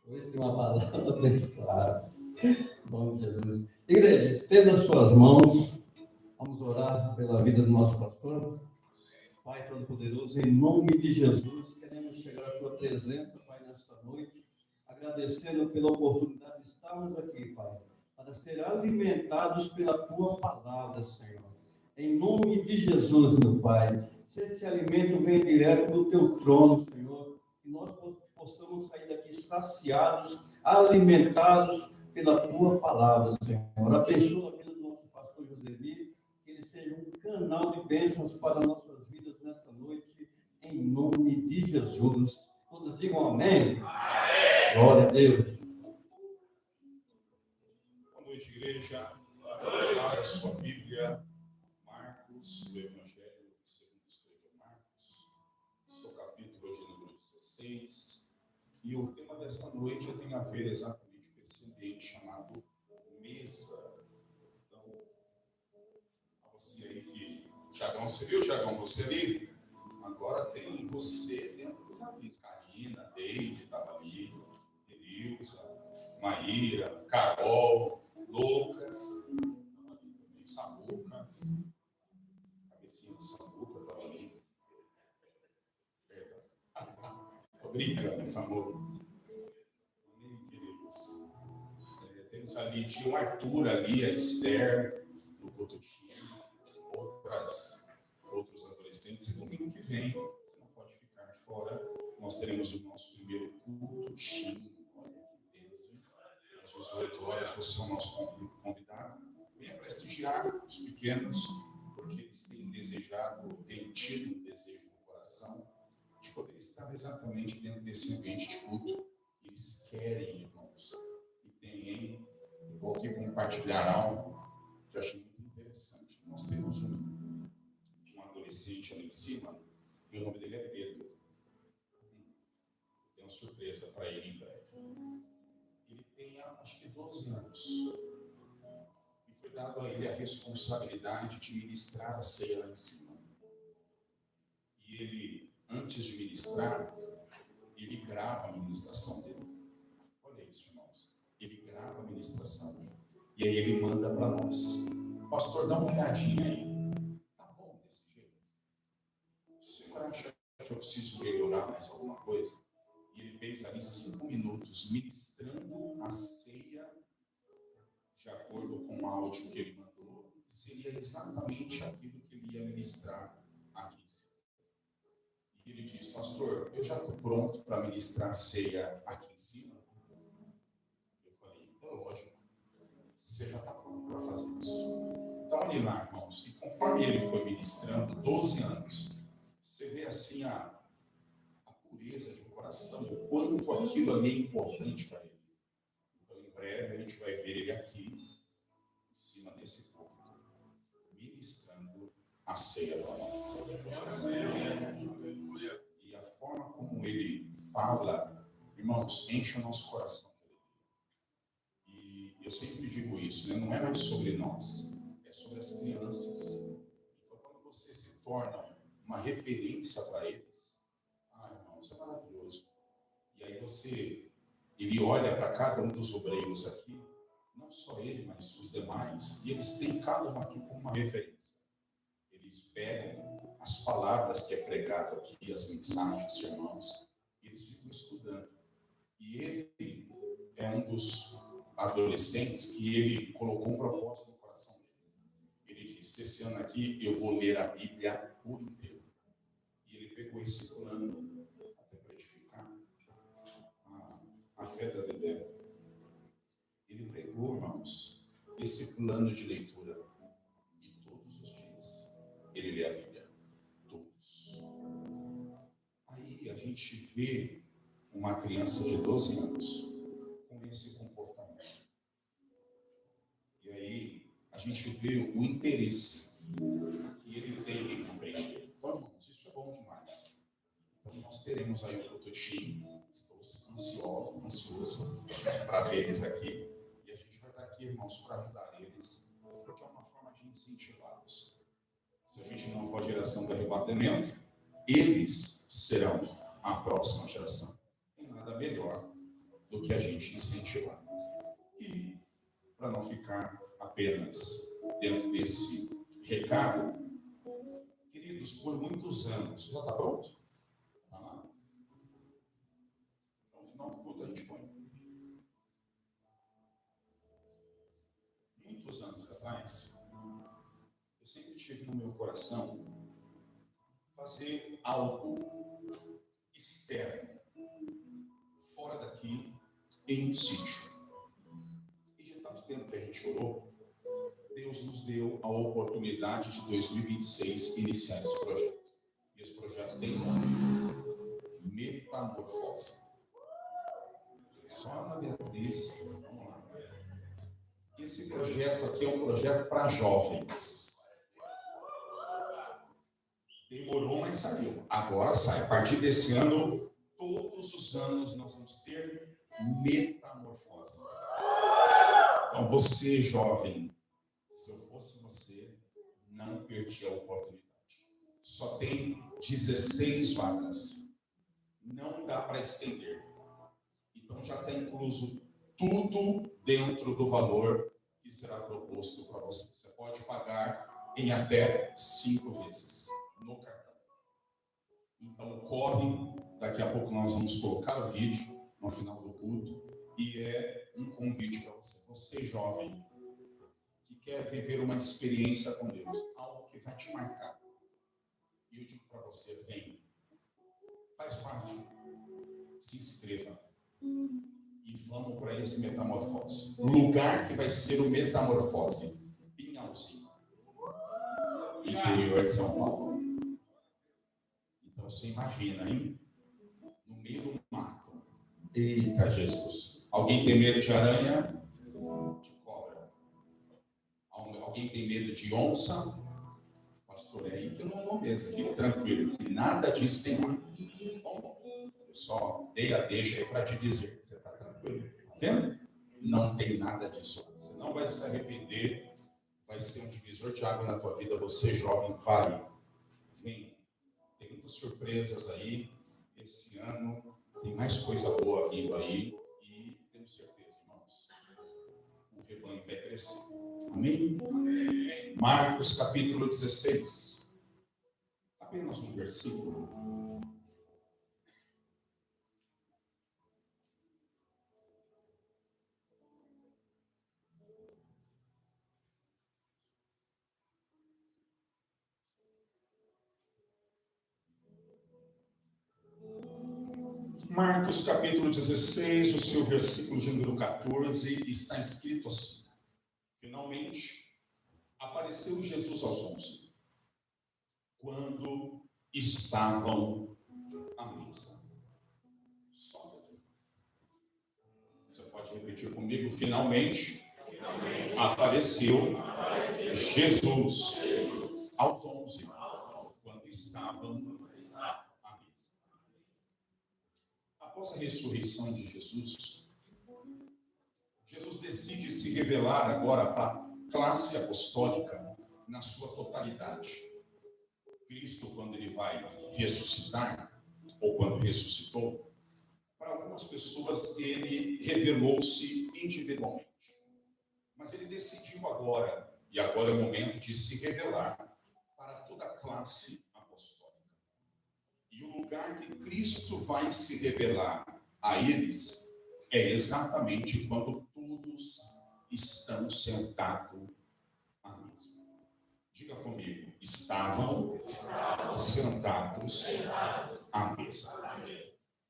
Hoje tem uma palavra abençoada. Bom Jesus. Igreja, estenda as suas mãos. Vamos orar pela vida do nosso pastor. Pai Todo-Poderoso, em nome de Jesus, queremos chegar à tua presença, Pai, nesta noite, agradecendo pela oportunidade de estarmos aqui, Pai, para ser alimentados pela tua palavra, Senhor. Em nome de Jesus, meu Pai, se esse alimento vem direto do teu trono, Senhor, que nós possamos sair daqui saciados, alimentados pela tua palavra, Senhor. Abençoa a vida do nosso pastor Josemi, que ele seja um canal de bênçãos para nossas vidas nesta noite, em nome de Jesus. Todos digam amém. Amém. Glória a Deus. Boa noite, igreja. Abra sua Bíblia, Marcos, o Evangelho segundo escreveu Marcos, seu capítulo hoje número 16. E o tema dessa noite tem a ver exatamente com esse ambiente chamado mesa. Então, a você aí que... Tiagão, você viu, Tiagão, você ali? Agora tem você dentro dos amigos. Karina, Deise estava ali, Elilza, Maíra, Carol, Lucas, Samuca, cabecinha do Samuca estava ali. Estou brincando, Samuca. Queridos. Temos ali, tinha o Arthur ali, a Esther, o Cototinho, outros adolescentes. E domingo que vem, você não pode ficar de fora, nós teremos o nosso primeiro culto, Chino. Às 18 horas, você é o nosso convidado. Venha prestigiar os pequenos, porque eles têm desejado, têm tido um desejo no coração de poder estar exatamente dentro desse ambiente de culto. Eles querem, irmãos, e têm, eu vou aqui compartilhar algo que eu achei muito interessante. Nós temos um adolescente ali em cima, e o nome dele é Pedro. Tenho uma surpresa para ele em breve. Ele tem, acho que 12 anos. E foi dado a ele a responsabilidade de ministrar a ceia lá em cima. E ele, antes de ministrar, ele grava a ministração dele. Olha isso, irmãos. Ele grava a ministração. E aí ele manda para nós. Pastor, dá uma olhadinha aí. Tá bom desse jeito? O senhor acha que eu preciso melhorar mais alguma coisa? E ele fez ali 5 minutos ministrando a ceia de acordo com o áudio que ele mandou. Seria exatamente aquilo que ele ia ministrar aqui. E ele diz, pastor, eu já estou pronto para ministrar a ceia aqui em cima? Eu falei, é lógico, você já está pronto para fazer isso. Então, olha lá, irmãos, e conforme ele foi ministrando 12 anos, você vê assim a pureza de um coração, o quanto aquilo ali é importante para ele. Então, em breve, a gente vai ver ele aqui, em cima desse púlpito, ministrando a ceia para nós. E a forma como ele fala, irmãos, enche o nosso coração. E eu sempre digo isso, né? Não é mais sobre nós, é sobre as crianças. Então, quando você se torna uma referência para eles, irmãos, é maravilhoso. E aí ele olha para cada um dos obreiros aqui, não só ele, mas os demais, e eles têm cada um aqui como uma referência. Eles pegam as palavras que é pregado aqui, as mensagens, irmãos, e eles ficam estudando. E ele é um dos adolescentes que ele colocou um propósito no coração dele. Ele disse, esse ano aqui eu vou ler a Bíblia por inteiro. E ele pegou esse plano até para edificar a fé da Dedé. Ele pegou, irmãos, esse plano de leitura e todos os dias ele lê a Bíblia. Todos. Aí a gente vê uma criança de 12 anos com esse comportamento. E aí a gente vê o interesse que ele tem em compreender. Então, irmãos, isso é bom demais. Então nós teremos aí um prototipo. Estou ansioso para ver eles aqui. E a gente vai estar aqui, irmãos, para ajudar eles, porque é uma forma de incentivá-los. Se a gente não for a geração do eles serão a próxima geração. Tem nada melhor do que a gente incentivar. E, para não ficar apenas dentro desse recado, queridos, por muitos anos, já está pronto? Vai lá. No final do culto a gente põe. Muitos anos atrás, eu sempre tive no meu coração fazer algo externo, fora daqui, em um sítio. E de tanto tempo que a gente orou, Deus nos deu a oportunidade de 2026 iniciar esse projeto. E esse projeto tem nome: Metamorfose. Só Ana Beatriz, vamos lá. Esse projeto aqui é um projeto para jovens. Demorou, mas saiu. Agora sai. A partir desse ano, todos os anos nós vamos ter metamorfose. Então, você, jovem, se eu fosse você, não perdi a oportunidade. Só tem 16 vagas. Não dá para estender. Então, já está incluso tudo dentro do valor que será proposto para você. Você pode pagar em até 5 vezes no cartão. Então, corre. Daqui a pouco nós vamos colocar o vídeo no final do culto. E é um convite para você. Você, jovem, que quer viver uma experiência com Deus, algo que vai te marcar. E eu digo para você, vem. Faz parte. Se inscreva. E vamos para esse metamorfose. Lugar que vai ser o metamorfose. Pinhalzinho. Interior de São Paulo. Então você imagina, hein? No meio do mato. Eita Jesus. Alguém tem medo de aranha? De cobra. Alguém tem medo de onça? Pastor, é aí que eu não vou mesmo. Fique tranquilo, que nada disso tem lá. Bom, eu só dei a deixa aí para te dizer. Você está tranquilo? Tá vendo? Não tem nada disso. Você não vai se arrepender. Vai ser um divisor de água na tua vida. Você, jovem, vai. Vem. Tem muitas surpresas aí. Esse ano tem mais coisa boa vindo aí. E tenho certeza, irmãos, o rebanho vai crescer. Amém? Marcos capítulo 16. Apenas um versículo. Marcos capítulo 16, o seu versículo de número 14, está escrito assim: finalmente, apareceu Jesus aos 11, quando estavam à mesa. Só. Você pode repetir comigo? Finalmente, apareceu Jesus aos 11, quando estavam à mesa. Após a ressurreição de Jesus, Jesus decide se revelar agora para a classe apostólica na sua totalidade. Cristo, quando ele vai ressuscitar, ou quando ressuscitou, para algumas pessoas ele revelou-se individualmente. Mas ele decidiu agora, e agora é o momento de se revelar para toda a classe apostólica. E o lugar que Cristo vai se revelar a eles é exatamente quando todos estão sentados à mesa. Diga comigo, estavam sentados à mesa.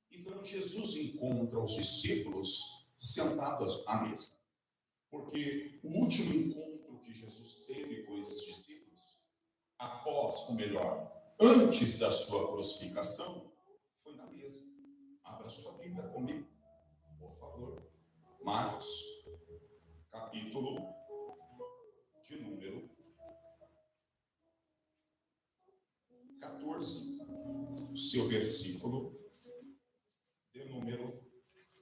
Então Jesus encontra os discípulos sentados à mesa. Porque o último encontro que Jesus teve com esses discípulos, após, ou melhor, antes da sua crucificação, foi na mesa. Abra sua Bíblia comigo, por favor. Marcos, capítulo de número 14, o seu versículo de número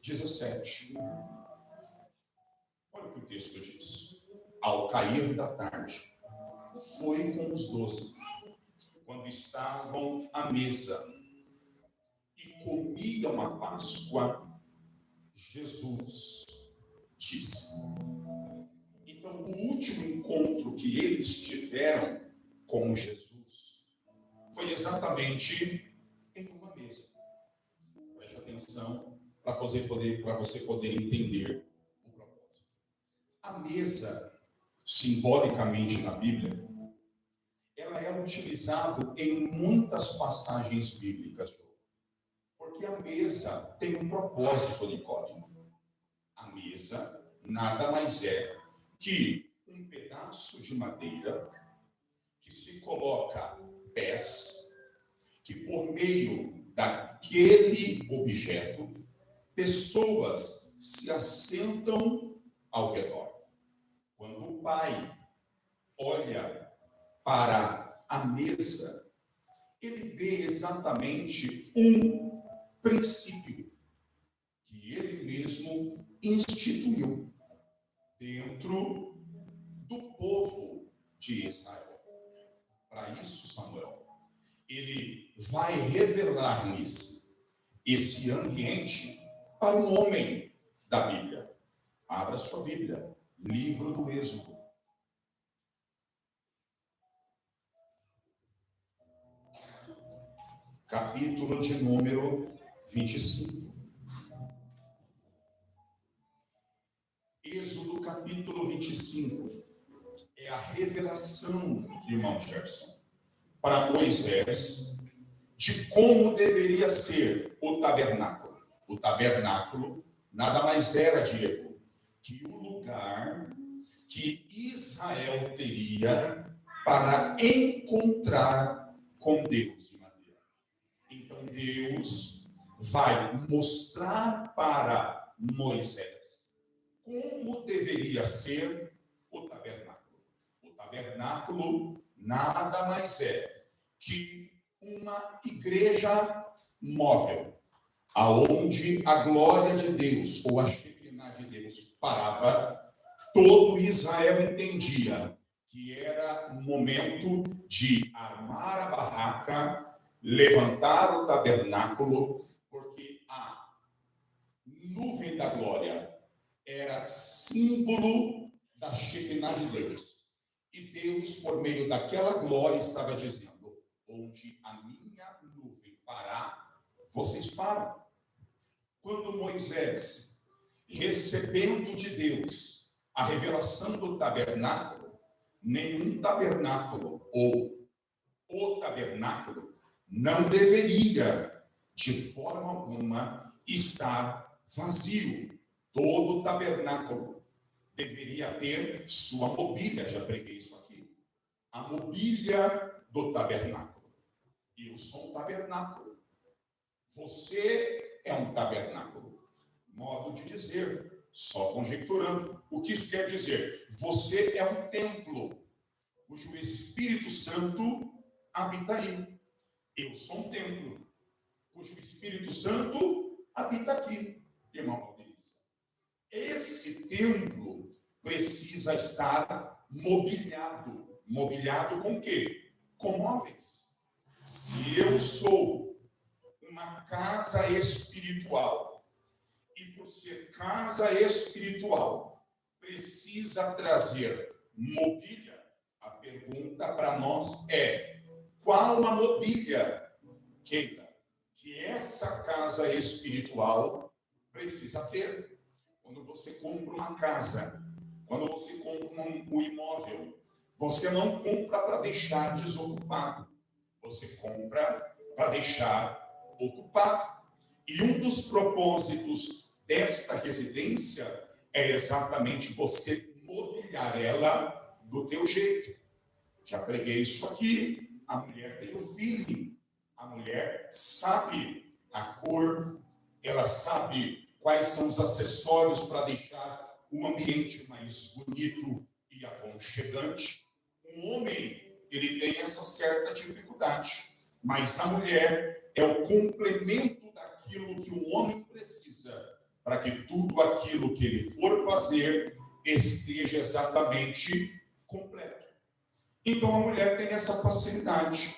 17. Olha o que o texto diz. Ao cair da tarde, foi com os 12, quando estavam à mesa e comiam a Páscoa, Jesus disse. Então, o último encontro que eles tiveram com Jesus foi exatamente em uma mesa. Preste atenção para você poder entender o propósito. A mesa, simbolicamente na Bíblia, ela é utilizada em muitas passagens bíblicas, porque a mesa tem um propósito, Nicole. A mesa nada mais é que um pedaço de madeira que se coloca pés, que por meio daquele objeto, pessoas se assentam ao redor. Quando o pai olha para a mesa, ele vê exatamente um princípio que ele mesmo instituiu dentro do povo de Israel. Para isso, Samuel, ele vai revelar-lhes esse ambiente para um homem da Bíblia. Abra sua Bíblia, livro do Êxodo. Capítulo de número 25. Êxodo capítulo 25 é a revelação, irmão Jefferson, para Moisés de como deveria ser o tabernáculo. O tabernáculo nada mais era, Diego, que o lugar que Israel teria para encontrar com Deus. Então Deus vai mostrar para Moisés como deveria ser o tabernáculo. O tabernáculo nada mais é que uma igreja móvel, aonde a glória de Deus ou a Shekinah de Deus parava. Todo Israel entendia que era o momento de armar a barraca, levantar o tabernáculo, porque a nuvem da glória era símbolo da Shekinah de Deus. E Deus, por meio daquela glória, estava dizendo: onde a minha nuvem parar, vocês param. Quando Moisés, recebendo de Deus a revelação do tabernáculo, nenhum tabernáculo ou o tabernáculo não deveria, de forma alguma, estar vazio. Todo tabernáculo deveria ter sua mobília. Já preguei isso aqui. A mobília do tabernáculo. Eu sou um tabernáculo. Você é um tabernáculo. Modo de dizer, só conjecturando. O que isso quer dizer? Você é um templo, cujo Espírito Santo habita aí. Eu sou um templo, cujo Espírito Santo habita aqui, irmão Claudinista. Esse templo precisa estar mobiliado. Mobiliado com o quê? Com móveis. Se eu sou uma casa espiritual, e por ser casa espiritual, precisa trazer mobília, a pergunta para nós é: qual a mobília, Keila, que essa casa espiritual precisa ter? Quando você compra uma casa, quando você compra um imóvel, você não compra para deixar desocupado, você compra para deixar ocupado. E um dos propósitos desta residência é exatamente você mobiliar ela do teu jeito. Já preguei isso aqui. A mulher tem o feeling, a mulher sabe a cor, ela sabe quais são os acessórios para deixar o ambiente mais bonito e aconchegante. O homem, ele tem essa certa dificuldade, mas a mulher é o complemento daquilo que o homem precisa para que tudo aquilo que ele for fazer esteja exatamente completo. Então a mulher tem essa facilidade.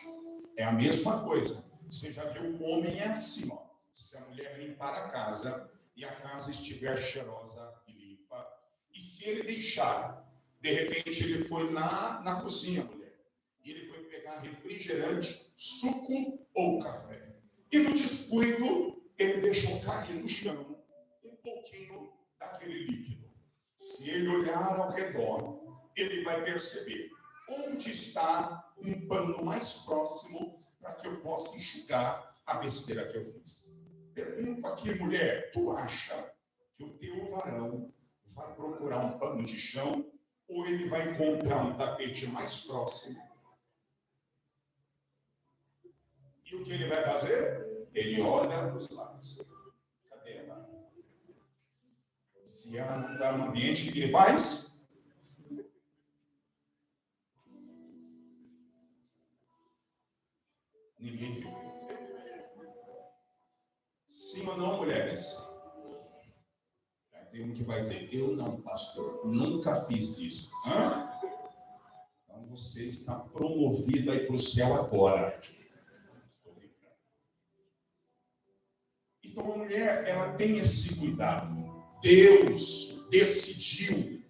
É a mesma coisa. Você já viu o homem é assim, ó. Se a mulher limpar a casa, e a casa estiver cheirosa e limpa, e se ele deixar, de repente ele foi lá na cozinha, mulher, e ele foi pegar refrigerante, suco ou café, e no descuido ele deixou cair no chão um pouquinho daquele líquido. Se ele olhar ao redor, ele vai perceber onde está um pano mais próximo para que eu possa enxugar a besteira que eu fiz. Pergunto aqui, mulher, tu acha que o teu varão vai procurar um pano de chão ou ele vai encontrar um tapete mais próximo? E o que ele vai fazer? Ele olha para os lados. Cadê ela? Se ela não está no ambiente, o que ele faz? Ninguém viu. Sim ou não, mulheres? Tem um que vai dizer, eu não, pastor, nunca fiz isso. Hã? Então você está promovido aí para o céu agora. Então a mulher, ela tem esse cuidado. Deus decidiu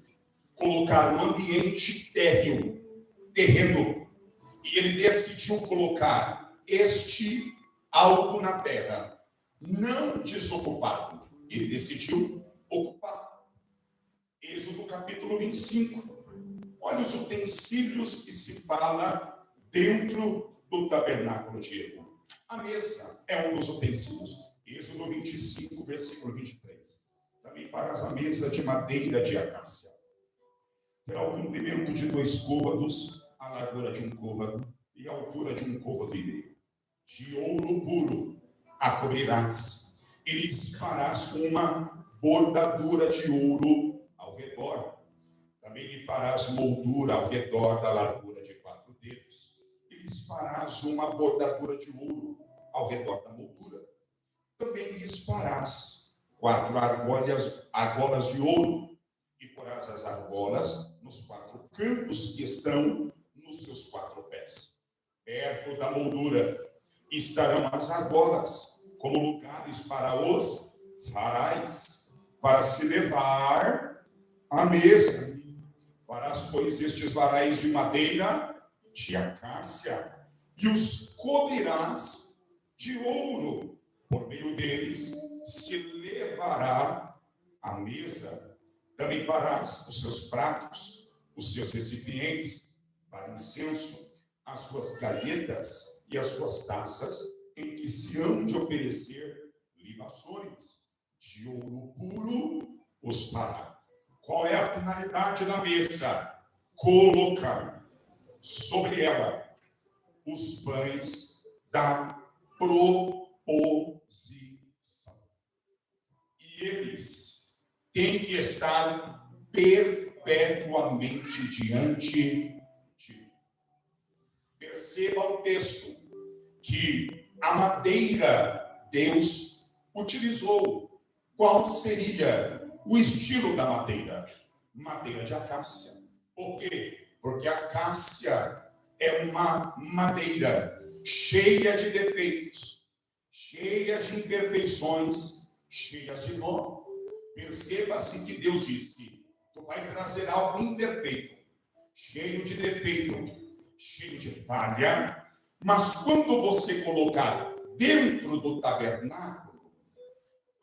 colocar no ambiente terreno, e ele decidiu colocar algo na terra, não desocupado. Ele decidiu ocupar. Êxodo capítulo 25. Olha os utensílios que se fala dentro do tabernáculo de Ego. A mesa é um dos utensílios. Êxodo 25, versículo 23. Também farás a mesa de madeira de acácia. Terá o comprimento de 2 côvados, a largura de 1 côvado e a altura de 1 côvado e meio. De ouro puro a cobrirás, e lhes farás uma bordadura de ouro ao redor. Também lhe farás moldura ao redor da largura de 4 dedos, e lhes farás uma bordadura de ouro ao redor da moldura. Também lhes farás 4 argolas de ouro, e porás as argolas nos 4 cantos que estão nos seus 4 pés. Perto da moldura estarão as argolas, como lugares para os varais, para se levar à mesa. Farás, pois, estes varais de madeira de acácia, e os cobrirás de ouro. Por meio deles se levará à mesa. Também farás os seus pratos, os seus recipientes para incenso, as suas galhetas e as suas taças, em que se hão de oferecer libações. De ouro puro os fará. Qual é a finalidade da mesa? Colocar sobre ela os pães da proposição. E eles têm que estar perpetuamente diante de mim. Perceba o texto, que a madeira Deus utilizou. Qual seria o estilo da madeira? Madeira de acácia. Por quê? Porque a acácia é uma madeira cheia de defeitos, cheia de imperfeições, cheias de nó. Perceba-se que Deus disse, tu vai trazer algo imperfeito, cheio de defeito, cheio de falha, mas quando você colocar dentro do tabernáculo,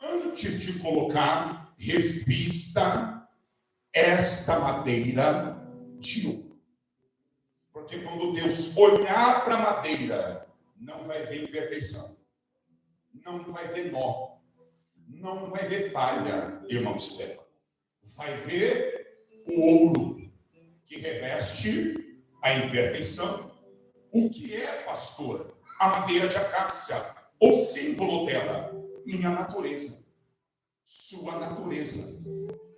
antes de colocar, revista esta madeira de ouro. Porque quando Deus olhar para a madeira, não vai ver imperfeição, não vai ver nó, não vai ver falha, irmão Stefano. Vai ver o ouro que reveste a imperfeição. O que é, pastor? A madeira de acácia, o símbolo dela, minha natureza, sua natureza,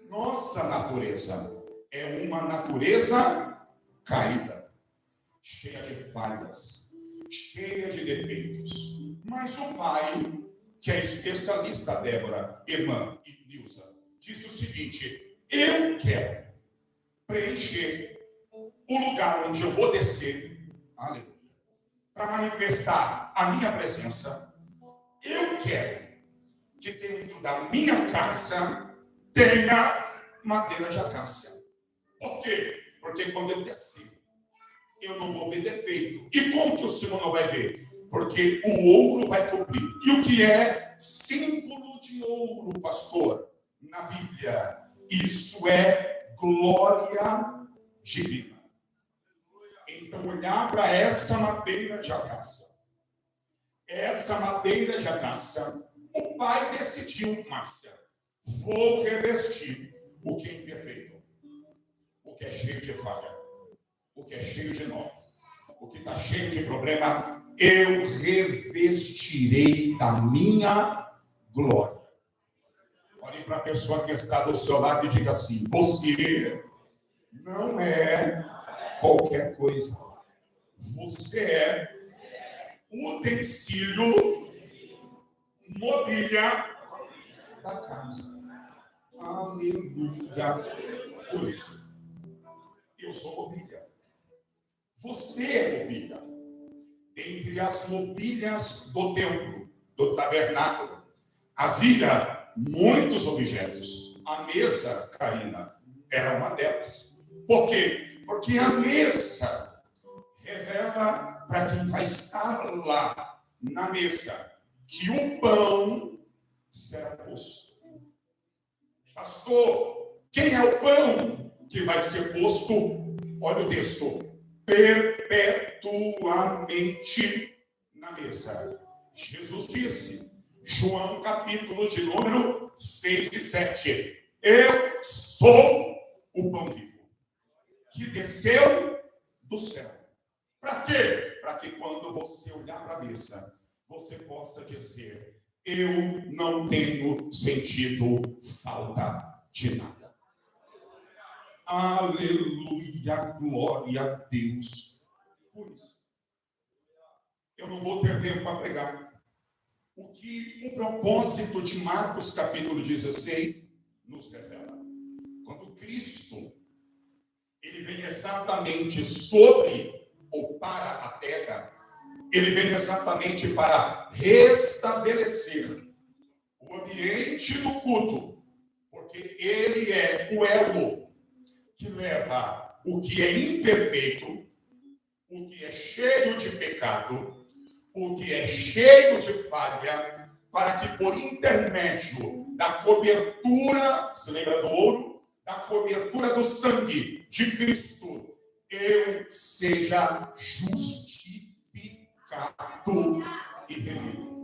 nossa natureza é uma natureza caída, cheia de falhas, cheia de defeitos. Mas o pai, que é especialista, Débora, irmã e Nilza, disse o seguinte: eu quero preencher o lugar onde eu vou descer, aleluia, para manifestar a minha presença. Eu quero que dentro da minha casa tenha madeira de acácia. Por quê? Porque quando eu descer, eu não vou ver defeito. E como que o Senhor não vai ver? Porque o ouro vai cobrir. E o que é símbolo de ouro, pastor? Na Bíblia, isso é glória divina. Então, olhar para essa madeira de acácia. Essa madeira de acácia, o pai decidiu, Márcia, vou revestir o que é imperfeito, o que é cheio de falha, o que é cheio de nó, o que está cheio de problema, eu revestirei da minha glória. Olhe para a pessoa que está do seu lado e diga assim: você não é qualquer coisa. Você é utensílio, mobília da casa. Aleluia. Por isso, eu sou mobília. Você é mobília. Entre as mobílias do templo, do tabernáculo, havia muitos objetos. A mesa, Karina, era uma delas. Por quê? Porque a mesa revela para quem vai estar lá na mesa que o pão será posto. Pastor, quem é o pão que vai ser posto? Olha o texto. Perpetuamente na mesa. Jesus disse, João capítulo de número 6 e 7. Eu sou o pão vivo que desceu do céu. Para quê? Para que quando você olhar para a mesa, você possa dizer: eu não tenho sentido falta de nada. Aleluia, glória a Deus. Por isso, eu não vou ter tempo para pregar. O que o propósito de Marcos capítulo 16 nos revela. Quando Cristo, ele vem exatamente sobre ou para a terra, ele vem exatamente para restabelecer o ambiente do culto, porque ele é o elo que leva o que é imperfeito, o que é cheio de pecado, o que é cheio de falha, para que por intermédio da cobertura, se lembra do ouro? Da cobertura do sangue de Cristo, eu seja justificado e remido.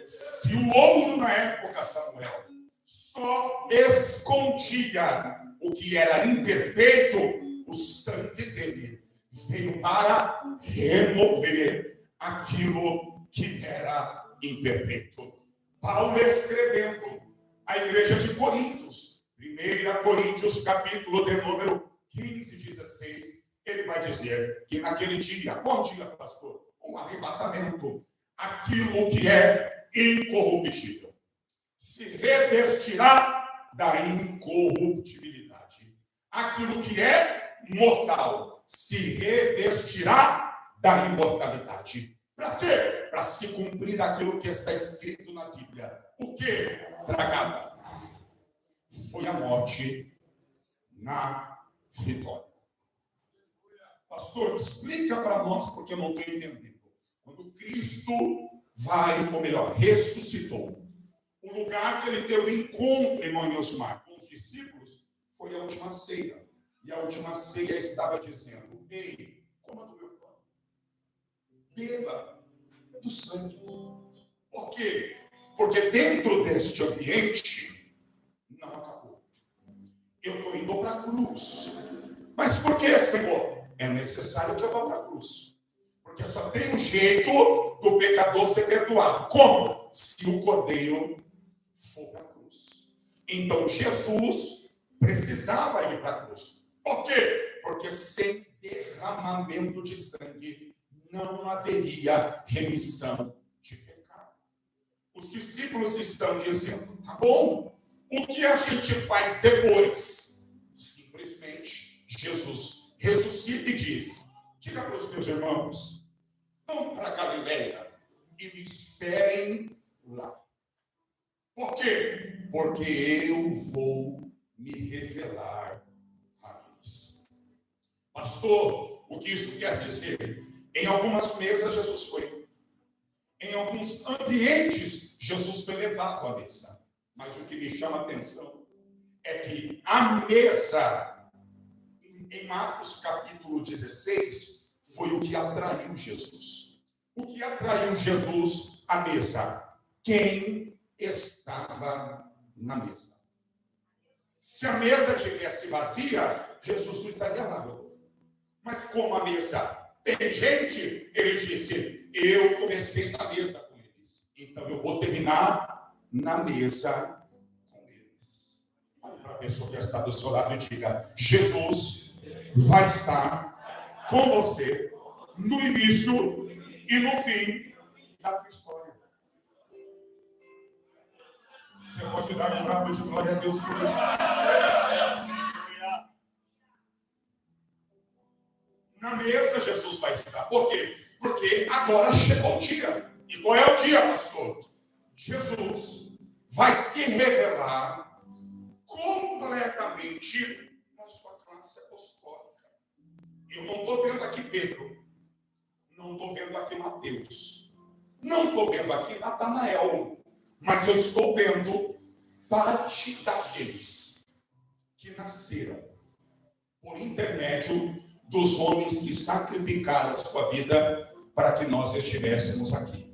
Se o ouro na época, Samuel, só escondia o que era imperfeito, o sangue dele veio para remover aquilo que era imperfeito. Paulo escrevendo à igreja de Coríntios, 1 Coríntios capítulo de número 15, 16, ele vai dizer que naquele dia, qual dia, pastor? Um arrebatamento, aquilo que é incorruptível se revestirá da incorruptibilidade. Aquilo que é mortal se revestirá da imortalidade. Para quê? Para se cumprir aquilo que está escrito na Bíblia. O que? Tragada foi a morte na vitória. Pastor, explica para nós, porque eu não estou entendendo. Quando Cristo vai, ou melhor, ressuscitou, o lugar que ele teve encontro, irmão Yosmar, com os discípulos, foi a última ceia. E a última ceia estava dizendo: ei, coma do meu pão, beba do sangue. Por quê? Porque dentro deste ambiente não acabou. Eu estou indo para a cruz. Mas por que, Senhor? É necessário que eu vá para a cruz. Porque só tem um jeito do pecador ser perdoado. Como? Se o cordeiro for para a cruz. Então Jesus precisava ir para a cruz. Por quê? Porque sem derramamento de sangue não haveria remissão de pecado. Os discípulos estão dizendo: tá bom, o que a gente faz depois? Simplesmente Jesus ressuscita e diz: diga para os meus irmãos, vão para Galileia e me esperem lá. Por quê? Porque eu vou me revelar a eles. Pastor, o que isso quer dizer? Em algumas mesas Jesus foi. Em alguns ambientes Jesus foi levado à mesa. Mas o que me chama a atenção é que a mesa, em Marcos capítulo 16, foi o que atraiu Jesus. O que atraiu Jesus à mesa? Quem estava na mesa. Se a mesa tivesse vazia, Jesus não estaria lá, Rodolfo. Mas como a mesa tem gente, ele disse, eu comecei na mesa com eles, então eu vou terminar na mesa com eles. Olha para a pessoa que está do seu lado e diga, Jesus vai estar com você no início e no fim da tua história. Você pode dar um brado de glória a Deus por isso. Na mesa Jesus vai estar. Por quê? Porque agora chegou o dia. E qual é o dia, pastor? Jesus vai se revelar completamente na sua classe apostólica. Eu não estou vendo aqui Pedro. Não estou vendo aqui Mateus. Não estou vendo aqui Natanael. Mas eu estou vendo parte daqueles que nasceram por intermédio dos homens que sacrificaram a sua vida para que nós estivéssemos aqui.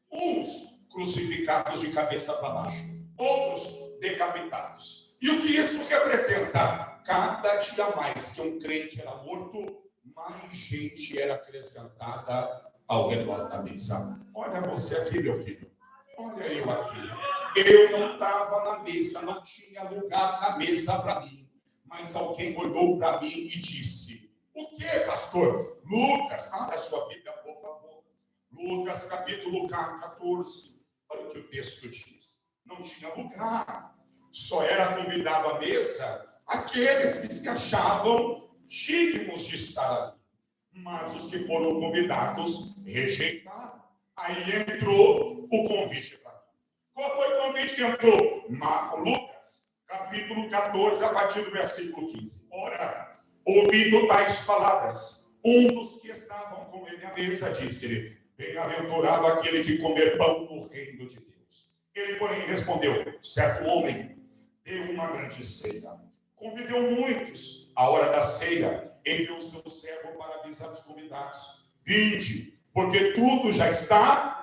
Uns crucificados de cabeça para baixo, outros decapitados. E o que isso representa? Cada dia mais que um crente era morto, mais gente era acrescentada ao redor da mesa. Olha você aqui, meu filho. Olha eu aqui. Eu não estava na mesa, não tinha lugar na mesa para mim. Mas alguém olhou para mim e disse, o que, pastor? Lucas, abra sua Bíblia, por favor. Lucas, capítulo 14. Olha o que o texto diz. Não tinha lugar. Só era convidado à mesa aqueles que se achavam dignos de estar ali. Mas os que foram convidados rejeitaram. Aí entrou o convite para mim. Qual foi o convite que entrou? Lucas, capítulo 14, a partir do versículo 15. Ora, ouvindo tais palavras, um dos que estavam com ele à mesa disse-lhe, bem-aventurado aquele que comer pão no reino de Deus. Ele, porém, respondeu, certo homem deu uma grande ceia. Convidou muitos. À hora da ceia, enviou seu servo para avisar os convidados. Vinde, porque tudo já está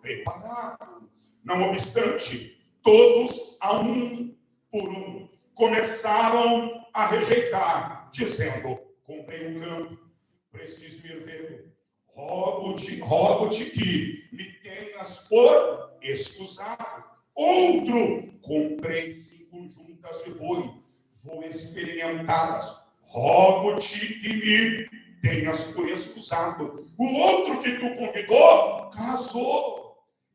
preparado. Não obstante, todos, a um por um, começaram a rejeitar, dizendo, comprei um campo, preciso ir vê-lo. Rogo-te que me tenhas por escusado. Outro, comprei 5 juntas de boi, vou experimentá-las. Rogo-te que me tenhas por escusado. O outro que tu convidou, casou.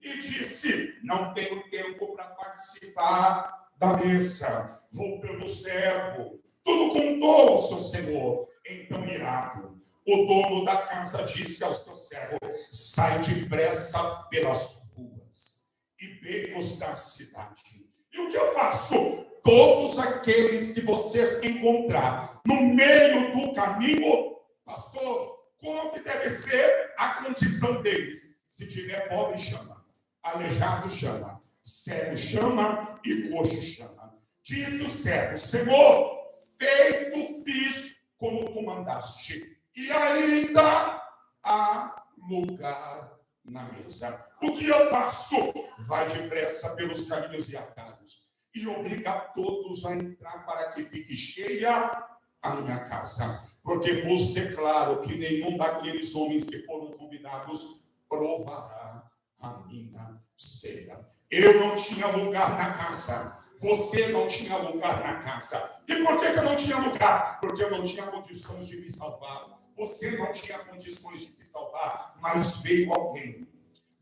E disse, não tenho tempo para participar da mesa. Vou pelo servo. Tudo contou ao seu senhor. Então, irado, o dono da casa disse ao seu servo, sai depressa pelas ruas e becos da cidade. E o que eu faço? Todos aqueles que vocês encontrar no meio do caminho, pastor, como que deve ser a condição deles? Se tiver pobre, chama. Aleijado, chama. Cego, chama. E coxo, chama. Disse o servo, Senhor, feito fiz como tu mandaste. E ainda há lugar na mesa. O que eu faço? Vai depressa pelos caminhos e atalhos e obriga todos a entrar para que fique cheia a minha casa. Porque vos declaro que nenhum daqueles homens que foram convidados provará a minha ceia. Eu não tinha lugar na casa. Você não tinha lugar na casa. E por que eu não tinha lugar? Porque eu não tinha condições de me salvar. Você não tinha condições de se salvar. Mas veio alguém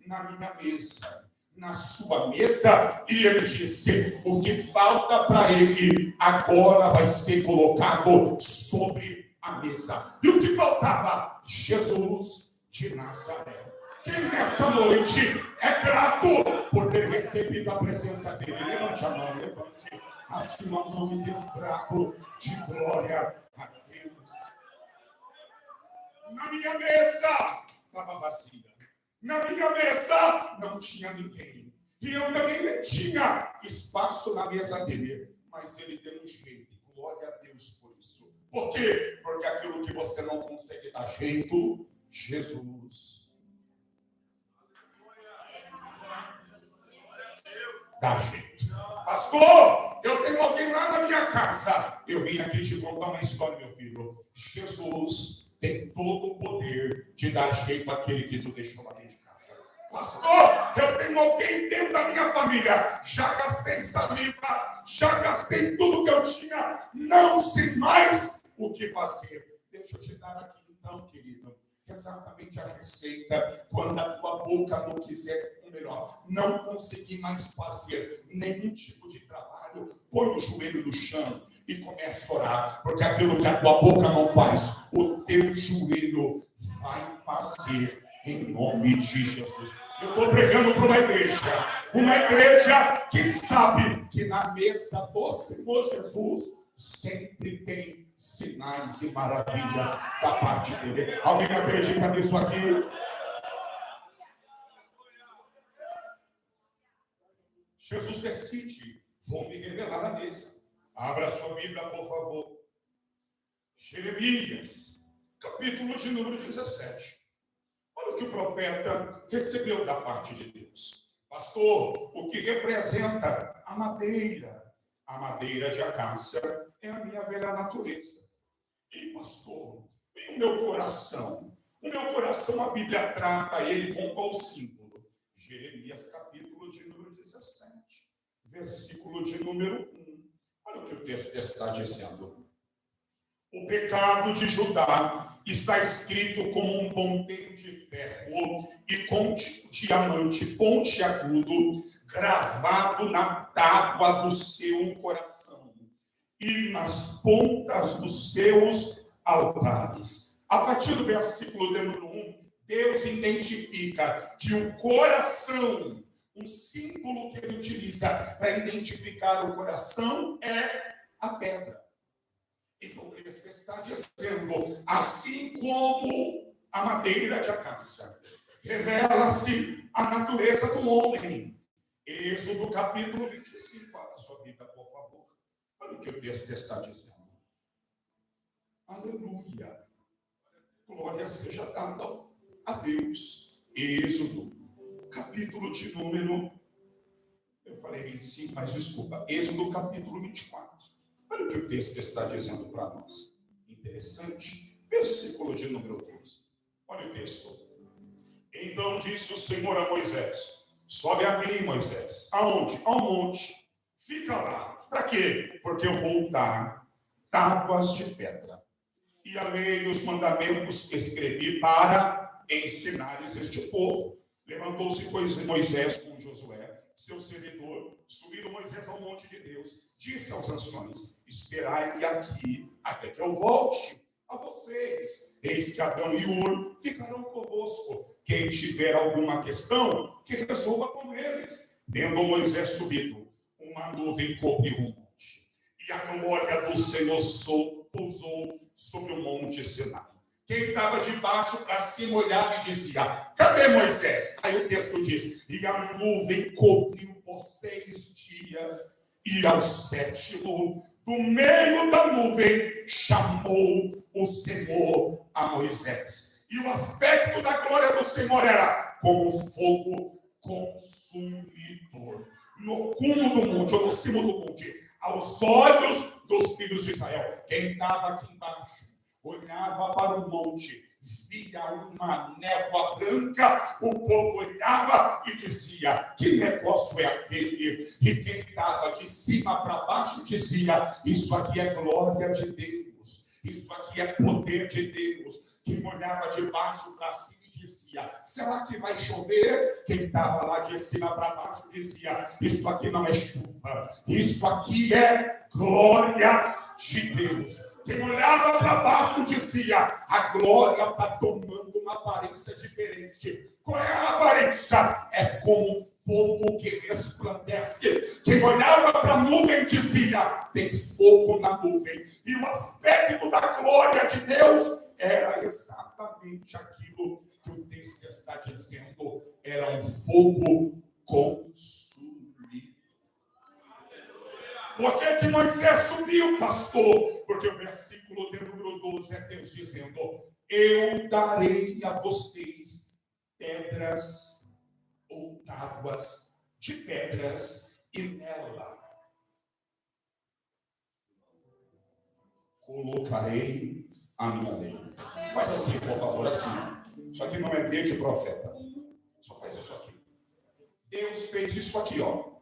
na minha mesa, na sua mesa, e ele disse, o que falta para ele agora vai ser colocado sobre a mesa. E o que faltava? Jesus de Nazaré. Quem nessa noite é grato por ter recebido a presença dele? Levante a mão, levante a sua mão e dê um brado de glória a Deus. Na minha mesa estava vazia. Na minha mesa não tinha ninguém. E eu também nem tinha espaço na mesa dele. Mas ele deu um jeito. Glória a Deus por isso. Por quê? Porque aquilo que você não consegue dar jeito, Jesus dá jeito. Pastor, eu tenho alguém lá na minha casa. Eu vim aqui te contar uma história, meu filho. Jesus tem todo o poder de dar jeito àquele que tu deixou lá dentro de casa. Pastor, eu tenho alguém dentro da minha família. Já gastei saliva, já gastei tudo que eu tinha. Não sei mais o que fazer. Deixa eu te dar aqui então, querido, exatamente a receita. Quando a tua boca não quiser, ou melhor, não conseguir mais fazer nenhum tipo de trabalho, põe o joelho no chão e começa a orar, porque aquilo que a tua boca não faz, o teu joelho vai fazer, em nome de Jesus. Eu estou pregando para uma igreja que sabe que na mesa do Senhor Jesus sempre tem sinais e maravilhas da parte dele. Alguém acredita nisso aqui? Jesus decide, vou me revelar na mesa. Abra sua Bíblia, por favor. Jeremias, capítulo de número 17. Olha o que o profeta recebeu da parte de Deus. Pastor, o que representa a madeira? A madeira de acácia é a minha velha natureza. E pastor, e o meu coração? O meu coração, a Bíblia trata ele com qual símbolo? Jeremias, capítulo de número 17, versículo de número 1. Olha o que o texto está dizendo. O pecado de Judá está escrito como um ponteiro de ferro e com diamante pontiagudo gravado na tábua do seu coração e nas pontas dos seus altares. A partir do versículo de número 1, Deus identifica que o coração, um símbolo que ele utiliza para identificar o coração é a pedra. Então, ele está dizendo, assim como a madeira de acácia, revela-se a natureza do homem. Êxodo capítulo 25, abra sua Bíblia, por favor. Olha o que o texto está dizendo. Aleluia. Glória seja dada a Deus. Êxodo, capítulo de número, eu falei 25, mas desculpa, Êxodo capítulo 24. Olha o que o texto está dizendo para nós. Interessante. Versículo de número 12. Olha o texto. Então disse o Senhor a Moisés, sobe a mim, Moisés. Aonde? Ao monte. Fica lá. Para quê? Porque eu vou dar tábuas de pedra. E a lei e os mandamentos que escrevi para ensinares este povo. Levantou-se, pois, Moisés com Josué, seu servidor, subiu Moisés ao monte de Deus, disse aos anciões, esperai-me aqui, até que eu volte a vocês. Eis que Adão e Ur ficarão convosco. Quem tiver alguma questão, que resolva com eles. Vendo Moisés subido, uma nuvem cobriu o monte, e a glória do Senhor pousou sobre o monte Sinai. Quem estava de baixo para cima olhava e dizia, cadê Moisés? Aí o texto diz, e a nuvem cobriu por 6 dias, e ao 7º, do meio da nuvem, chamou o Senhor a Moisés. E o aspecto da glória do Senhor era como fogo consumidor. No cume do monte, ou no cimo do monte, aos olhos dos filhos de Israel. Quem estava aqui embaixo olhava para o monte, via uma névoa branca, o povo olhava e dizia, que negócio é aquele? E quem estava de cima para baixo dizia, isso aqui é glória de Deus, isso aqui é poder de Deus. Quem olhava de baixo para cima e dizia, será que vai chover? Quem estava lá de cima para baixo dizia, isso aqui não é chuva, isso aqui é glória de Deus. Quem olhava para baixo dizia: a glória está tomando uma aparência diferente. Qual é a aparência? É como fogo que resplandece. Quem olhava para a nuvem dizia: tem fogo na nuvem. E o aspecto da glória de Deus era exatamente aquilo que o texto está dizendo. Era um fogo consumido. Por que Moisés subiu, pastor? Porque o versículo de número 12 é Deus dizendo: eu darei a vocês pedras ou tábuas de pedras, e nela colocarei a minha lei. Faz assim, por favor, assim. Isso aqui não é lei de profeta. Só faz isso aqui. Deus fez isso aqui, ó.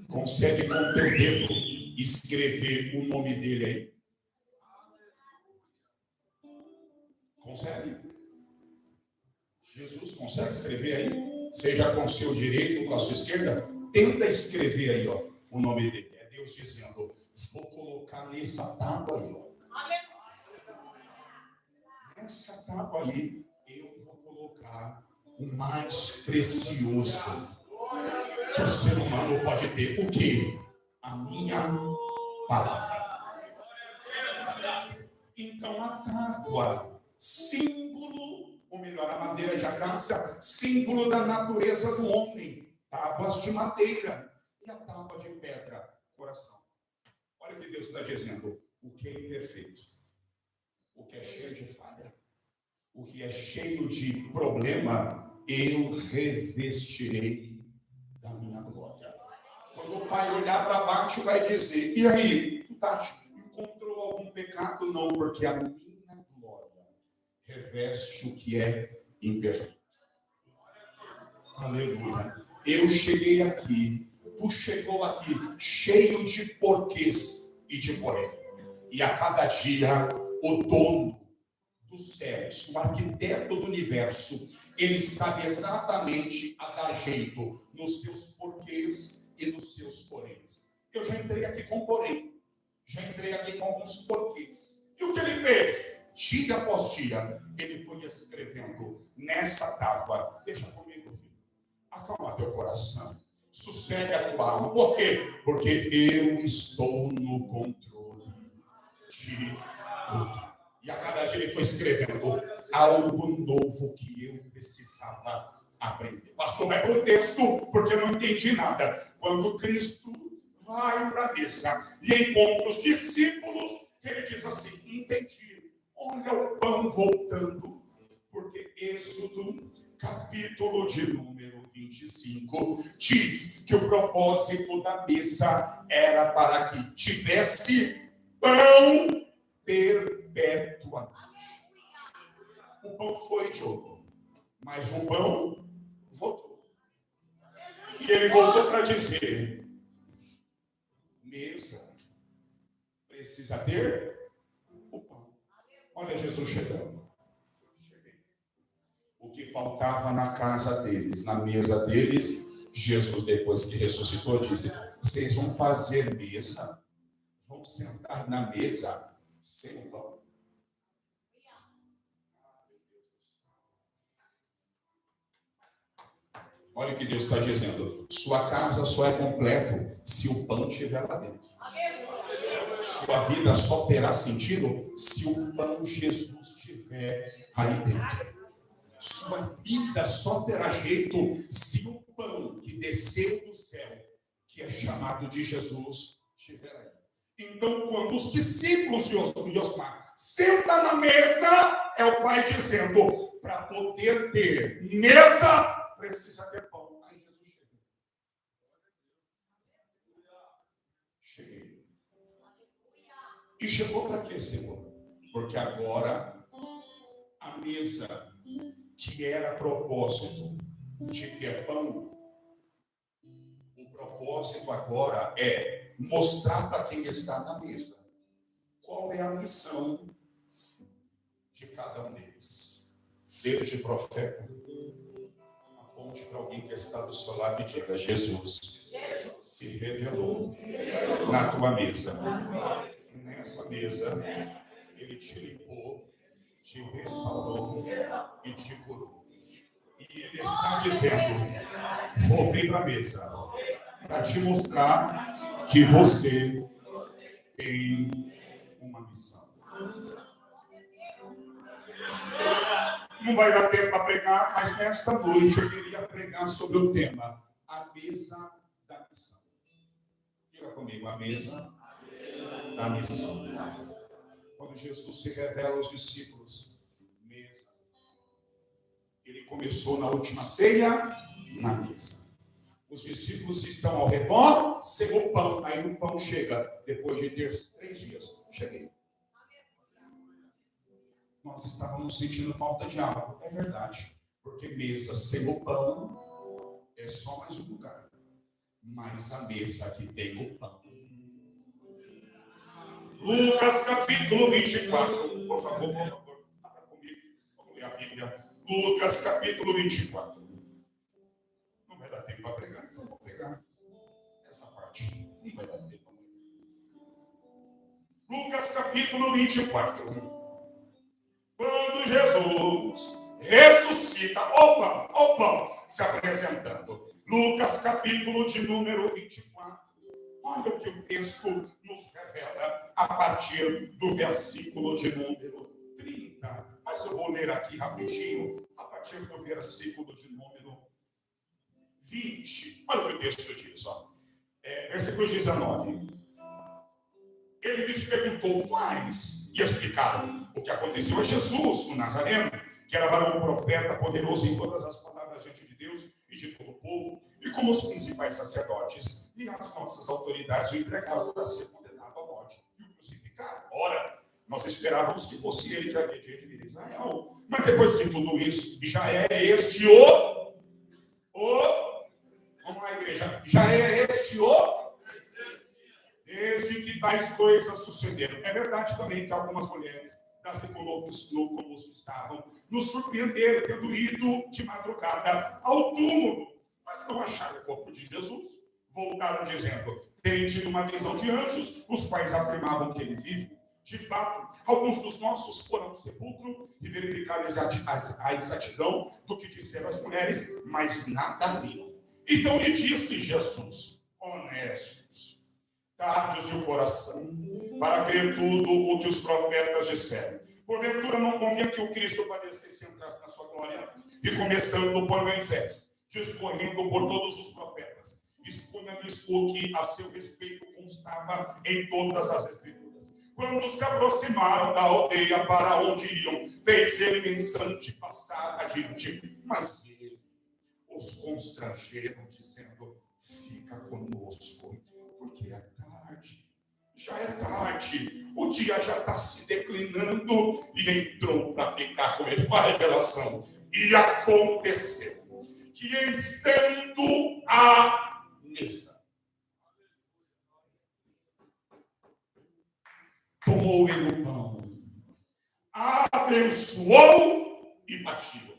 Consegue com o teu dedo escrever o nome dele aí? Consegue? Jesus consegue escrever aí? Seja com o seu direito ou com a sua esquerda, tenta escrever aí, ó, o nome dele. É Deus dizendo: vou colocar nessa tábua aí, ó. Nessa tábua aí, eu vou colocar o mais precioso que o ser humano pode ter. O quê? A minha palavra. Então a tábua, símbolo, ou melhor, a madeira de acácia, símbolo da natureza do homem. Tábuas de madeira. E a tábua de pedra, coração. Olha o que Deus está dizendo. O que é imperfeito, o que é cheio de falha, o que é cheio de problema, eu revestirei da minha glória. Quando o pai olhar para baixo, vai dizer: e aí, tu encontrou algum pecado? Não, porque a minha glória reveste o que é imperfeito. Aleluia. Eu cheguei aqui, tu chegou aqui, cheio de porquês e de porém. E a cada dia, o dono dos céus, o arquiteto do universo, ele sabe exatamente a dar jeito nos seus porquês e nos seus poréns. Eu já entrei aqui com porém, já entrei aqui com alguns porquês. E o que ele fez? Dia após dia, ele foi escrevendo nessa tábua. Deixa comigo, filho. Acalma teu coração. Sossegue a tua alma. Por quê? Porque eu estou no controle de tudo. E a cada dia ele foi escrevendo algo novo que eu precisava aprender. Pastor, vai para o texto, porque eu não entendi nada. Quando Cristo vai para a mesa e encontra os discípulos, ele diz assim: entendi. Olha o pão voltando. Porque Êxodo, capítulo de número 25, diz que o propósito da mesa era para que tivesse pão perpetuamente. O pão foi de ouro, mas o pão voltou. E ele voltou para dizer: mesa precisa ter o pão. Olha Jesus chegando. O que faltava na casa deles, na mesa deles, Jesus, depois que ressuscitou, disse: vocês vão fazer mesa, vão sentar na mesa sem o pão. Olha o que Deus está dizendo: sua casa só é completo se o pão estiver lá dentro. Sua vida só terá sentido se o pão Jesus estiver aí dentro. Sua vida só terá jeito se o pão que desceu do céu, que é chamado de Jesus, estiver aí. Então, quando os discípulos de Osmar sentam na mesa, é o Pai dizendo: para poder ter mesa, precisa ter pão. Aí Jesus chega. Cheguei. E chegou para quê, Senhor? Porque agora a mesa, que era propósito de ter pão, o propósito agora é mostrar para quem está na mesa qual é a missão de cada um deles. Dedo de profeta, Aponte para alguém que está do seu lado e diga: Jesus se revelou na tua mesa. E nessa mesa, Ele te limpou, te restaurou e te curou. E Ele está dizendo: voltei para a mesa para te mostrar que você tem uma missão. Não vai dar tempo para pregar, mas nesta noite eu queria pregar sobre o tema: a mesa da missão. Diga comigo: a mesa da missão. Quando Jesus se revela aos discípulos, mesa. Ele começou na última ceia, na mesa. Os discípulos estão ao redor, sem o pão. Aí o pão chega, depois de ter 3 dias. Cheguei. Nós estávamos sentindo falta de algo. É verdade. Porque mesa sem o pão é só mais um lugar. Mas a mesa que tem o pão. Lucas capítulo 24. Por favor, abra comigo. Vamos ler a Bíblia. Lucas capítulo 24. Não vai dar tempo para pregar, então vou pegar essa parte. Não vai dar tempo. Lucas capítulo 24. Quando Jesus ressuscita, opa, se apresentando. Lucas capítulo de número 24. Olha o que o texto nos revela a partir do versículo de número 30. Mas eu vou ler aqui rapidinho, a partir do versículo de número 20. Olha o que o texto diz, ó. Versículo 19. Ele lhes perguntou quais, e explicaram o que aconteceu a Jesus, o Nazareno, que era varão profeta, poderoso em todas as palavras diante de Deus e de todo o povo, e como os principais sacerdotes e as nossas autoridades o entregaram para ser condenado à morte e o crucificaram. Ora, nós esperávamos que fosse ele que havia de redimir Israel. Mas depois de tudo isso, já é este vamos lá, igreja, já é este desde que tais coisas sucederam. É verdade também que algumas mulheres das que conosco estavam nos surpreenderam tendo ido de madrugada ao túmulo, mas não acharam o corpo de Jesus. Voltaram dizendo: terem tido uma visão de anjos, os quais afirmavam que ele vive. De fato, alguns dos nossos foram ao sepulcro e verificaram a exatidão do que disseram as mulheres, mas nada viram. Então lhe disse Jesus: honestos, tardos de coração, para crer tudo o que os profetas disseram. Porventura não convinha que o Cristo padecesse e entrasse na sua glória? E começando por Moisés, discorrendo por todos os profetas, expunha-lhes o que a seu respeito constava em todas as Escrituras. Quando se aproximaram da aldeia para onde iam, fez ele menção de passar adiante. Mas ele os constrangeram, dizendo: fica conosco, porque é tarde. Já é tarde, o dia já está se declinando. E entrou para ficar com ele. Uma revelação. E aconteceu que, estando à mesa, tomou ele o pão, abençoou e partiu.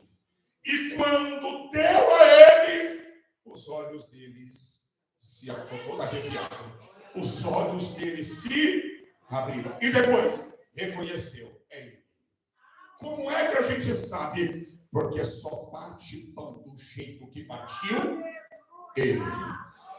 E quando deu a eles, os olhos deles se arrepiaram. Os olhos deles se abriram. E depois reconheceu: é ele. Como é que a gente sabe? Porque só parte pão do jeito que partiu ele.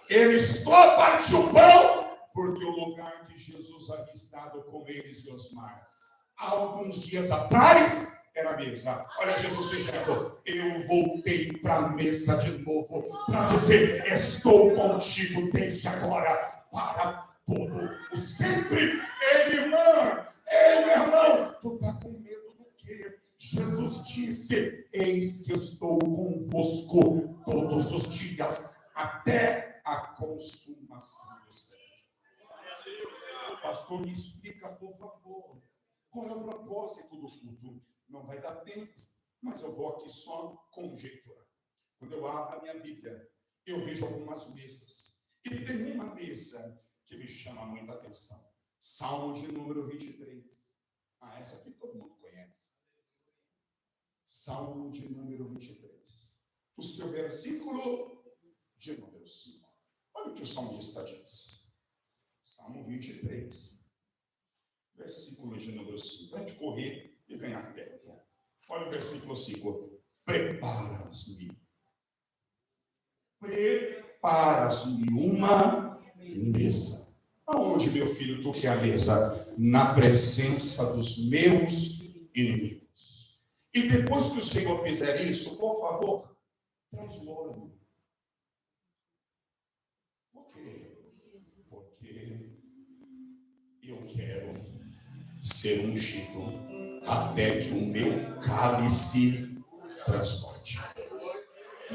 Ele só partiu pão porque o lugar que Jesus havia estado com eles e Osmar há alguns dias atrás era a mesa. Olha Jesus dizendo: eu voltei para a mesa de novo para dizer: estou contigo desde agora para todo o sempre. Ei, meu irmão, tu está com medo do quê? Jesus disse: eis que estou convosco todos os dias até a consumação do século. Pastor, me explica, por favor, qual é o propósito do culto? Não vai dar tempo, mas eu vou aqui só conjecturar. Quando eu abro a minha Bíblia, eu vejo algumas mesas. E tem uma mesa que me chama muita atenção. Salmo de número 23. Essa aqui todo mundo conhece. Salmo de número 23. o seu versículo de número 5. Olha o que o salmista diz. Salmo 23, versículo de número 5. Para a gente correr e ganhar tempo. Olha o versículo 5. Preparas-me uma mesa. Aonde, meu filho, tu quer a mesa? Na presença dos meus inimigos. E depois que o Senhor fizer isso, por favor, traz o óleo. Por quê? Porque eu quero ser ungido até que o meu cálice transborde.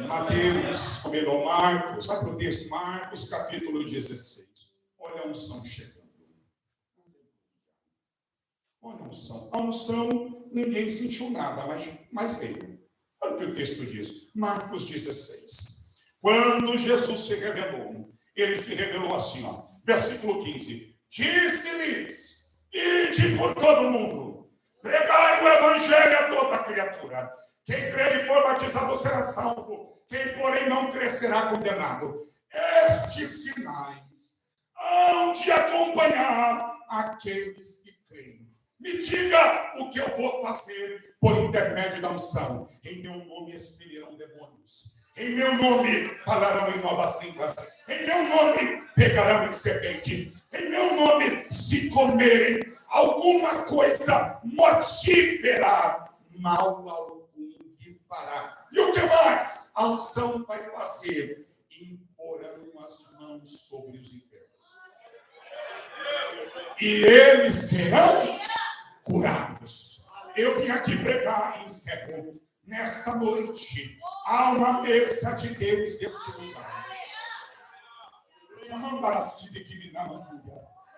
Mateus, melhor Marcos, vai para o texto, Marcos, capítulo 16. Olha a unção chegando. Olha a unção. A unção, ninguém sentiu nada, mas veio. Olha o que o texto diz. Marcos 16. Quando Jesus se revelou, ele se revelou assim, ó. Versículo 15. Disse-lhes, ide por todo mundo, pregai o evangelho a toda criatura. Quem crer e for batizado será salvo, quem porém não crer será condenado. Estes sinais hão de acompanhar aqueles que creem. Me diga o que eu vou fazer por intermédio da unção. Em meu nome expelirão demônios. Em meu nome falarão em novas línguas. Em meu nome pegarão em serpentes. Em meu nome, se comerem alguma coisa mortífera, mal algum lhe fará. E o que mais? A unção vai fazer. Imporão as mãos sobre os enfermos. E eles serão curados. Eu vim aqui pregar e encerro. Nesta noite, há uma mesa de Deus neste lugar.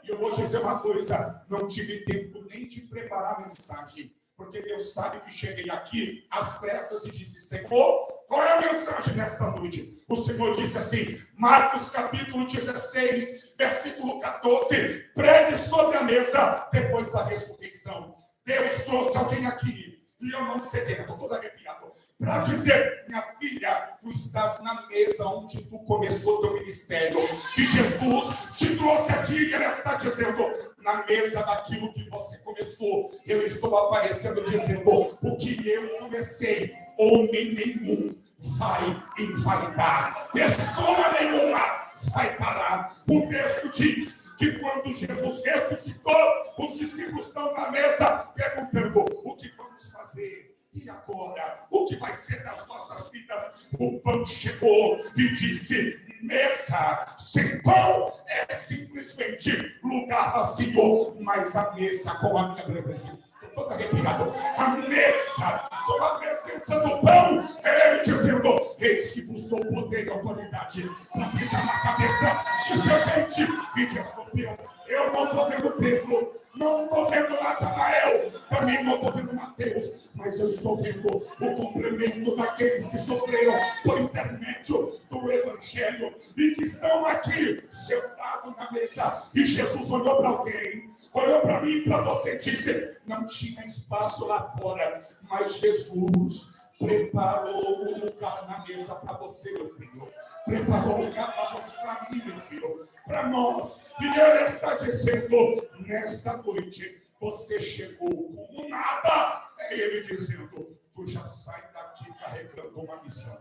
E eu vou dizer uma coisa, não tive tempo nem de preparar a mensagem, porque Deus sabe que cheguei aqui às pressas e disse, Senhor, qual é a mensagem nesta noite? O Senhor disse assim, Marcos capítulo 16, versículo 14, pregue sobre a mesa depois da ressurreição. Deus trouxe alguém aqui, e eu não sei quem, eu estou todo arrepiado, para dizer, minha filha, tu estás na mesa onde tu começou teu ministério, e Jesus te trouxe aqui, e ele está dizendo, na mesa daquilo que você começou, eu estou aparecendo dizendo, o que eu comecei, homem nenhum vai invalidar, pessoa nenhuma vai parar. O texto diz que quando Jesus ressuscitou, os discípulos estão na mesa perguntando, o que vamos fazer? E agora, o que vai ser das nossas vidas? O pão chegou e disse, mesa sem pão é simplesmente lugar vazio, mas a mesa com a minha presença. Estou todo arrepiado. A mesa com a presença do pão, é ele dizendo, eis que vos dou poder e autoridade para pisar na cabeça de serpente e de escorpião. Eu não estou vendo Pedro, não estou vendo Natanael, também não estou vendo Mateus, mas eu estou vendo o complemento daqueles que sofreram por intermédio do Evangelho e que estão aqui sentados na mesa. E Jesus olhou para alguém, olhou para mim e para você e disse, não tinha espaço lá fora, mas Jesus preparou um lugar na mesa para você, meu filho. Preparou um lugar para você, para mim, meu filho. Para nós. E ele está dizendo, nesta noite, você chegou como nada. É ele dizendo, tu já sai daqui carregando uma missão.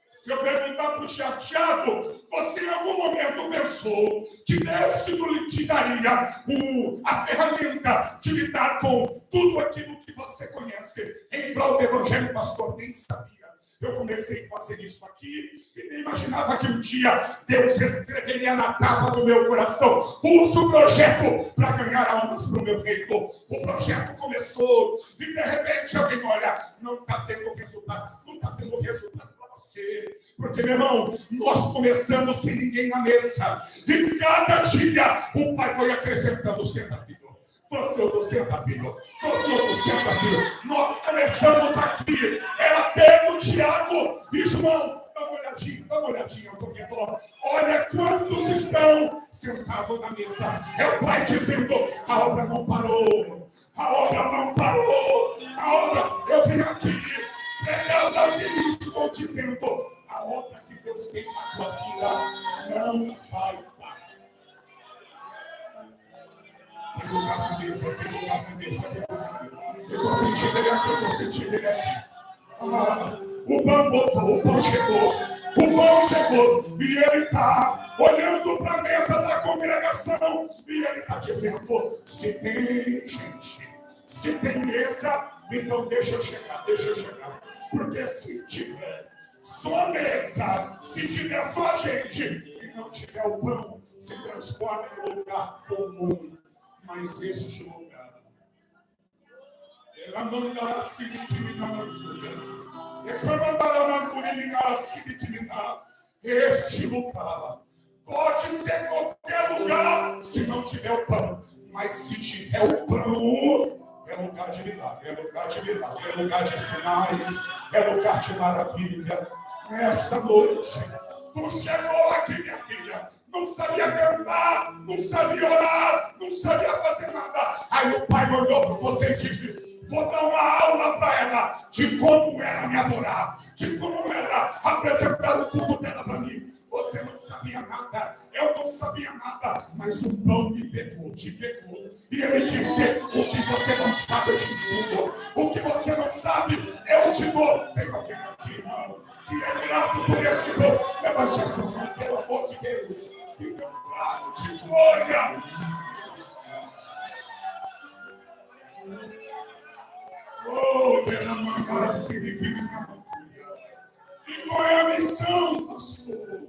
Se eu perguntar para o chateado, você em algum momento pensou que Deus te daria a ferramenta de lidar com tudo aquilo que você conhece em prol do Evangelho, pastor? Nem sabia. Eu comecei a fazer isso aqui e nem imaginava que um dia Deus escreveria na tábua do meu coração. Usa o projeto para ganhar almas para o meu reino. O projeto começou e de repente alguém olha, não está tendo resultado, não está tendo resultado. Porque, meu irmão, nós começamos sem ninguém na mesa e cada dia o Pai foi acrescentando, senta filho, trouxe outro, senta filho, trouxe outro, senta filho. Nós começamos aqui, era Pedro, Tiago e João. Dá uma olhadinha ao teu redor. Olha quantos estão sentados na mesa. É o Pai dizendo, a obra não parou. A obra não parou. eu estou dizendo, a obra que Deus tem na tua vida não vai parar. Tem lugar na mesa, tem lugar na mesa, tem lugar na mesa. Eu estou sentindo ele aqui, eu estou sentindo ele aqui. O pão voltou, o pão chegou, e ele está olhando para a mesa da congregação, e ele está dizendo, se tem gente, se tem mesa, então deixa eu chegar, porque se tiver só mesa, se tiver só gente, e não tiver o pão, se transforma em um lugar comum, mas este lugar, ela manda a este lugar pode ser qualquer lugar se não tiver o pão, mas se tiver o pão, é lugar de milagre, é lugar de milagre, é lugar de sinais, é lugar de maravilha. Nesta noite, tu chegou aqui, minha filha, não sabia cantar, não sabia orar, não sabia fazer nada. Aí o pai olhou para você e disse, vou dar uma aula para ela de como ela me adorar, de como ela apresentar o culto dela para mim. Você não sabia nada, eu não sabia nada, mas o pão me pegou, te pegou. E ele disse, o que você não sabe eu te ensino, o que você não sabe eu te dou. Tem alguém aqui, irmão, que é grato por este pão? Levante a sua mão, pelo amor de Deus, e meu prato de glória. Oh, pela mão, assim, e qual é a missão, pastor?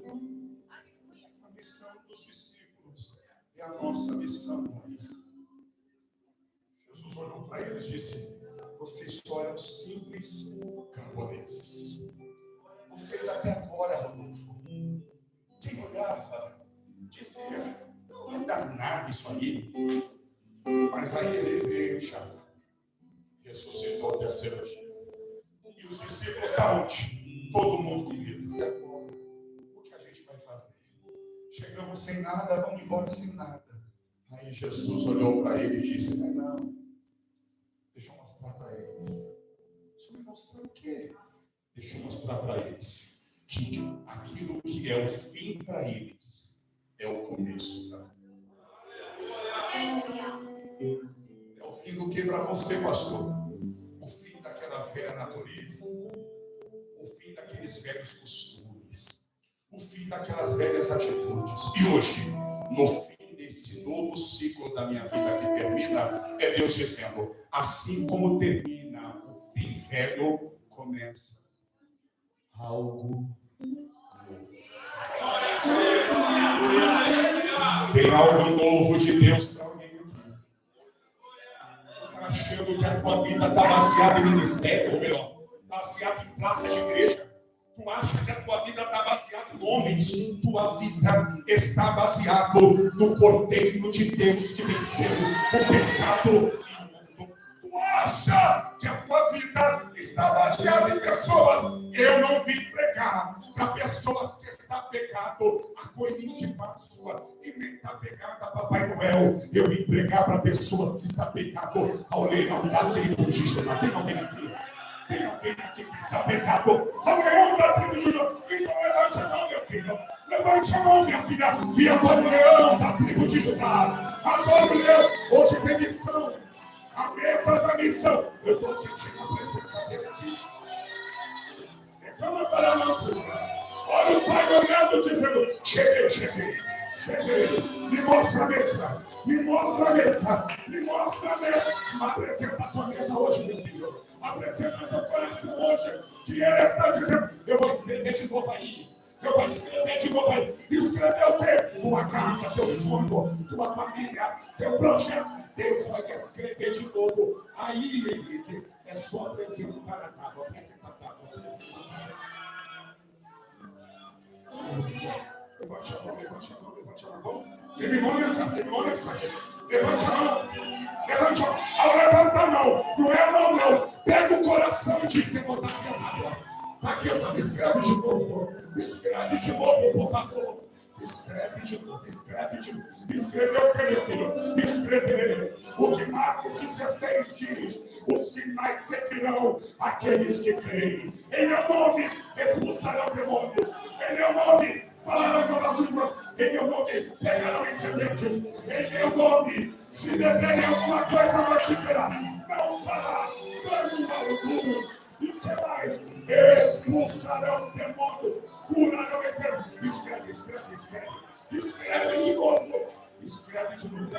A missão dos discípulos é a nossa missão, Marisa. Jesus olhou para eles e disse, vocês só eram simples camponeses. Vocês até agora, Rodolfo, quem olhava, dizia, não vai dar nada isso aí. Mas aí ele veio já, ressuscitou ao terceiro dia. E os discípulos estavam onde? Todo mundo com medo. E agora? O que a gente vai fazer? Chegamos sem nada, vamos embora sem nada. Aí Jesus olhou para ele e disse, não, deixa eu mostrar para eles. Deixa eu me mostrar o quê? Deixa eu mostrar para eles que aquilo que é o fim para eles é o começo da É o fim do que para você, pastor? O fim daquela velha natureza. O fim daqueles velhos costumes. O fim daquelas velhas atitudes. E hoje, no fim desse novo ciclo da minha vida que termina, é Deus dizendo, assim como termina o fim velho, começa algo novo. Tem algo novo de Deus para alguém aqui. Está achando que a tua vida está baseada em ministério, ou melhor, baseada em praça de igreja. Tu acha que a tua vida está baseada em homens. Tua vida está baseada no Cordeiro de Deus que venceu o pecado imundo. Tu acha que a tua vida está baseada em pessoas. Eu não vim pregar para pessoas que estão pegadas a coelhinho de Páscoa e nem está pegada a Papai Noel. Eu vim pregar para pessoas que estão pegadas ao leão da tribo de Judá. Tem alguém aqui? Tem alguém aqui que está pegado ao leão da tribo de Judá? Então levante a mão, meu filho. Levante a mão, minha filha. E agora o leão da tribo de Judá. Agora o leão. Hoje tem missão. A mesa da missão. Eu estou sentindo a presença dele aqui. Reclama para a mão. Olha o pai olhando, dizendo, cheguei. Me mostra a mesa. Me mostra a mesa. Apresenta a tua mesa hoje, meu filho. Apresenta teu coração hoje. Que ele está dizendo, eu vou escrever de novo aí. Escrever o quê? Tua casa, teu sonho, tua família, teu projeto. Deus vai escrever de novo. Aí, Henrique, é só apresentar a tábua. Levante a mão. Terminou nessa. Levante a mão. Ao levantar a mão, não é a mão, não. Pega o coração e diz, eu vou dar aqui, eu escreve de novo, por favor. Escreve de novo, escreve de novo. Escreveu, filho, escrever. O que Marcos 16 diz: os sinais seguirão aqueles que creem. Em meu nome expulsarão demônios. Em meu nome falarão novas línguas. Em meu nome pegarão em sementes. Em meu nome, se beberem alguma coisa mortífera, não fará dano algum. E que mais? Expulsarão demônios, curarão enfermos. Escreve, escreve, escreve. Escreve de novo. Escreve de novo.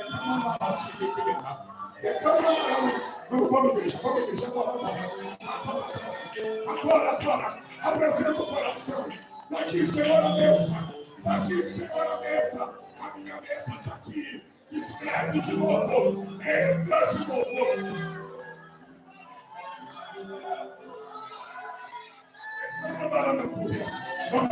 Vamos, igreja, agora. Apresenta o coração. Daqui, Senhor, a mesa. Daqui, Senhor, a mesa. A minha mesa está aqui. Escreve de novo. Entra de novo. Vamos